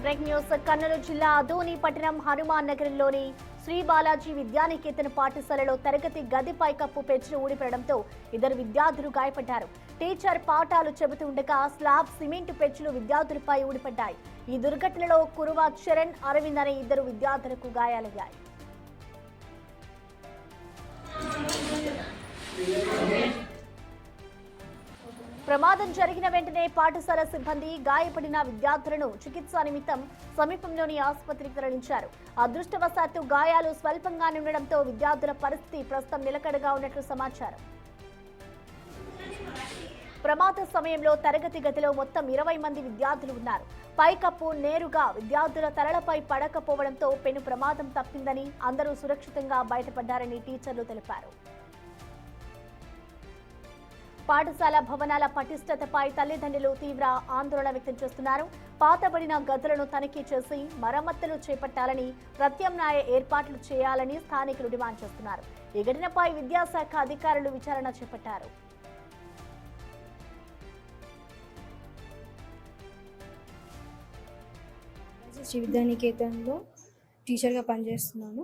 Break news. Kurnool జిల్లా అదోని పట్టణం హనుమాన్ నగరంలోని శ్రీ బాలాజీ విద్యానికేతన్ పాఠశాలలో తరగతి గది పైకప్పు పెచ్చులు ఊడిపడడంతో ఇద్దరు విద్యార్థులు గాయపడ్డారు. టీచర్ పాఠాలు చెబుతుండగా స్లాబ్ సిమెంట్ పెచ్చులు విద్యార్థులపై ఊడిపడ్డాయి. ఈ దుర్ఘటనలో కురువ చరణ్, అరవింద్ అనే ఇద్దరు విద్యార్థులకు గాయాలయ్యాయి. ప్రమాదం జరిగిన వెంటనే పాఠశాల సిబ్బంది గాయపడిన విద్యార్థులను చికిత్స నిమిత్తం సమీపంలోని ఆసుపత్రికి తరలించారు. అదృష్టవశాత్తు గాయాలు స్వల్పంగానే ఉండడంతో విద్యార్థుల పరిస్థితి ప్రస్తుతం నిలకడగా ఉన్నట్లు సమాచారం. ప్రమాద సమయంలో తరగతి గదిలో మొత్తం 20 మంది విద్యార్థులు ఉన్నారు. పైకప్పు నేరుగా విద్యార్థుల తలలపై పడకపోవడంతో పెను ప్రమాదం తప్పిందని, అందరూ సురక్షితంగా బయటపడ్డారని టీచర్లు తెలిపారు. పాఠశాల భవనాల పటిష్టతపై తల్లిదండ్రులు తీవ్ర ఆందోళన వ్యక్తం చేస్తున్నారు. పాతబడిన గదులను తనిఖీ చేసి మరమ్మతులు చేపట్టాలని, ప్రత్యామ్నాయ ఏర్పాట్లు చేయాలని స్థానికులు డిమాండ్ చేస్తున్నారు. ఈ ఘటనపై విద్యాశాఖ అధికారులు విచారణ చేపట్టారు. శ్రీ విద్యానికేతన్లో టీచర్గా పనిచేస్తున్నాను.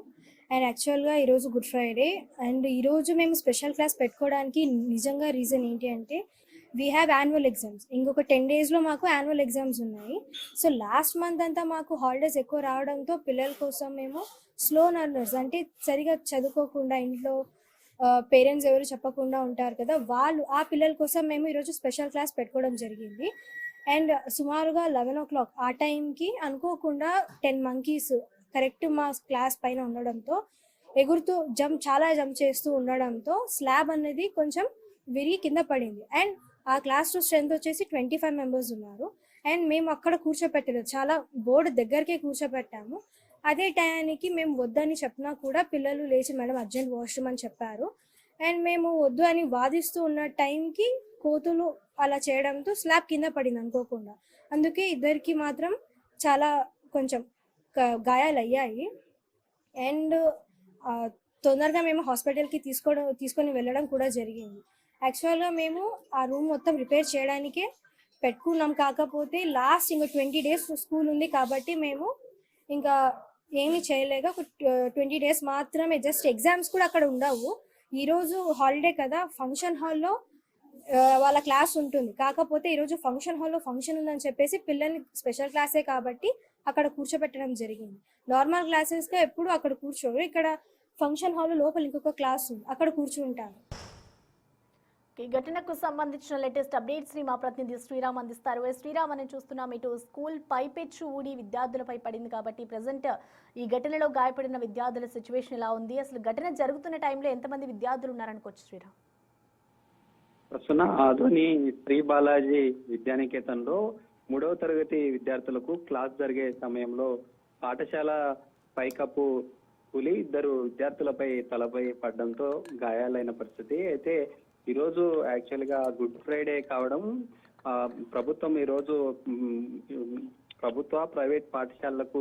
అండ్ యాక్చువల్గా ఈరోజు గుడ్ ఫ్రైడే అండ్ ఈరోజు మేము స్పెషల్ క్లాస్ పెట్టుకోవడానికి నిజంగా రీజన్ ఏంటి అంటే వీ హ్యావ్ యాన్యువల్ ఎగ్జామ్స్. ఇంకొక 10 డేస్లో మాకు యాన్యువల్ ఎగ్జామ్స్ ఉన్నాయి. సో లాస్ట్ మంత్ అంతా మాకు హాలిడేస్ ఎక్కువ రావడంతో పిల్లల కోసం మేము స్లో లెర్నర్స్ అంటే సరిగా చదువుకోకుండా ఇంట్లో పేరెంట్స్ ఎవరు చెప్పకుండా ఉంటారు కదా, ఆ పిల్లల కోసం మేము ఈరోజు స్పెషల్ క్లాస్ పెట్టుకోవడం జరిగింది. అండ్ సుమారుగా 11 o'clock ఆ టైంకి అనుకోకుండా 10 monkeys కరెక్ట్ మా క్లాస్ పైన ఉండడంతో ఎగురుతూ చాలా జంప్ చేస్తూ ఉండడంతో స్లాబ్ అనేది కొంచెం విరిగి కింద పడింది. అండ్ ఆ క్లాస్లో స్ట్రెంత్ వచ్చేసి 25 members ఉన్నారు. అండ్ మేము అక్కడ కూర్చోపెట్టలేదు, చాలా బోర్డు దగ్గరికే కూర్చోపెట్టాము. అదే టయానికి మేము వద్దని చెప్పినా కూడా పిల్లలు లేచి మేడం అర్జెంట్ వాష్రూమ్ అని చెప్పారు. అండ్ మేము వద్దు అని వాదిస్తూ ఉన్న టైంకి కోతులు అలా చేయడంతో స్లాబ్ కింద పడింది అనుకోకుండా. అందుకే ఇద్దరికి మాత్రం చాలా కొంచెం గాయాలు అయ్యాయి. అండ్ తొందరగా మేము హాస్పిటల్కి తీసుకొని వెళ్ళడం కూడా జరిగింది. యాక్చువల్గా మేము ఆ రూమ్ మొత్తం రిపేర్ చేయడానికే పెట్టుకున్నాం. కాకపోతే లాస్ట్ ఇంకా 20 days స్కూల్ ఉంది కాబట్టి మేము ఇంకా ఏమీ చేయలేక 20 days మాత్రమే, జస్ట్ ఎగ్జామ్స్ కూడా అక్కడ ఉండవు. ఈరోజు హాలిడే కదా, ఫంక్షన్ హాల్లో వాళ్ళ క్లాస్ ఉంటుంది. కాకపోతే ఈరోజు ఫంక్షన్ హాల్లో ఫంక్షన్ ఉందని చెప్పేసి పిల్లల్ని స్పెషల్ క్లాసే కాబట్టి అక్కడ కూర్చోబెట్టడం జరిగింది. నార్మల్ క్లాసెస్గా ఎప్పుడు అక్కడ కూర్చోరు, ఇక్కడ ఫంక్షన్ హాల్ లోపల ఇంకొక క్లాస్ ఉంది, అక్కడ కూర్చుంటారు. ఈ ఘటనకు సంబంధించిన లేటెస్ట్ అప్డేట్స్ ని మా ప్రతినిధి శ్రీరామ్ అందిస్తారు. శ్రీరామ్ అని చూస్తున్నాం, ఇటు స్కూల్ పైపెచ్చు ఊడి విద్యార్థులపై పడింది కాబట్టి ప్రజెంట్ ఈ ఘటనలో గాయపడిన విద్యార్థుల సిచ్యువేషన్ ఎలా ఉంది, అసలు ఘటన జరుగుతున్న టైంలో ఎంతమంది విద్యార్థులు ఉన్నారనుకోవచ్చు శ్రీరామ్? ప్రస్తుతం ఆధుని శ్రీ బాలాజీ విద్యానికేతన్లో 3వ తరగతి విద్యార్థులకు క్లాస్ జరిగే సమయంలో పాఠశాల పైకప్పు కూలి ఇద్దరు విద్యార్థులపై తలపై పడడంతో గాయాలైన పరిస్థితి. అయితే ఈరోజు యాక్చువల్గా గుడ్ ఫ్రైడే కావడం, ప్రభుత్వం ఈరోజు ప్రభుత్వ ప్రైవేట్ పాఠశాలలకు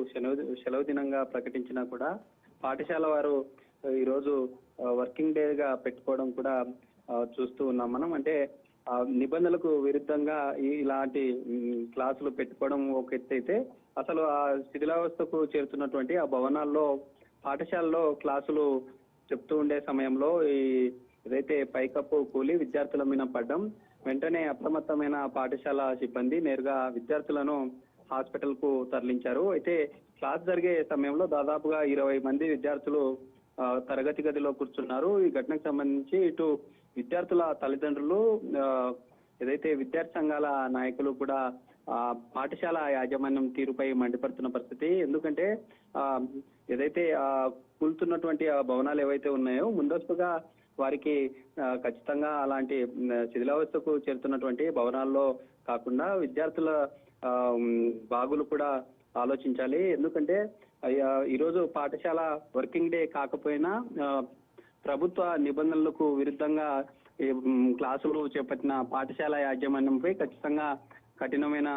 సెలవు దినంగా ప్రకటించినా కూడా పాఠశాల వారు ఈరోజు వర్కింగ్ డేగా పెట్టుకోవడం కూడా చూస్తూ ఉన్నాం మనం. అంటే నిబంధనలకు విరుద్ధంగా ఇలాంటి క్లాసులు పెట్టుకోవడం ఒక ఎత్తు అయితే, అసలు ఆ శిథిలావస్థకు చేరుతున్నటువంటి ఆ భవనాల్లో పాఠశాలలో క్లాసులు చెప్తూ ఉండే సమయంలో ఏదైతే పైకప్పు కూలి విద్యార్థుల మీద పడ్డం, వెంటనే అప్రమత్తమైన పాఠశాల సిబ్బంది నేరుగా విద్యార్థులను హాస్పిటల్ కు తరలించారు. అయితే క్లాస్ జరిగే సమయంలో దాదాపుగా 20 మంది విద్యార్థులు తరగతి గదిలో కూర్చున్నారు. ఈ ఘటనకు సంబంధించి ఇటు విద్యార్థుల తల్లిదండ్రులు, ఏదైతే విద్యార్థి సంఘాల నాయకులు కూడా పాఠశాల యాజమాన్యం తీరుపై మండిపడుతున్న పరిస్థితి. ఎందుకంటే ఏదైతే కూలుతున్నటువంటి ఆ భవనాలు ఏవైతే ఉన్నాయో ముందస్తుగా వారికి ఖచ్చితంగా అలాంటి శిథిలావస్థకు చేరుతున్నటువంటి భవనాల్లో కాకుండా విద్యార్థుల బాగులు కూడా ఆలోచించాలి. ఎందుకంటే ఈరోజు పాఠశాల వర్కింగ్ డే కాకపోయినా ప్రభుత్వ నిబంధనలకు విరుద్ధంగా క్లాసులు చేపట్టిన పాఠశాల యాజమాన్యంపై ఖచ్చితంగా కఠినమైన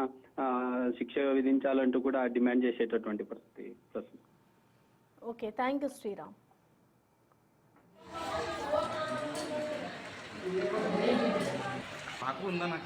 శిక్ష విధించాలంటూ కూడా డిమాండ్ చేసేటటువంటి పరిస్థితి ప్రస్తుతం. Okay, thank you Sriram. నాకు ఉందన్న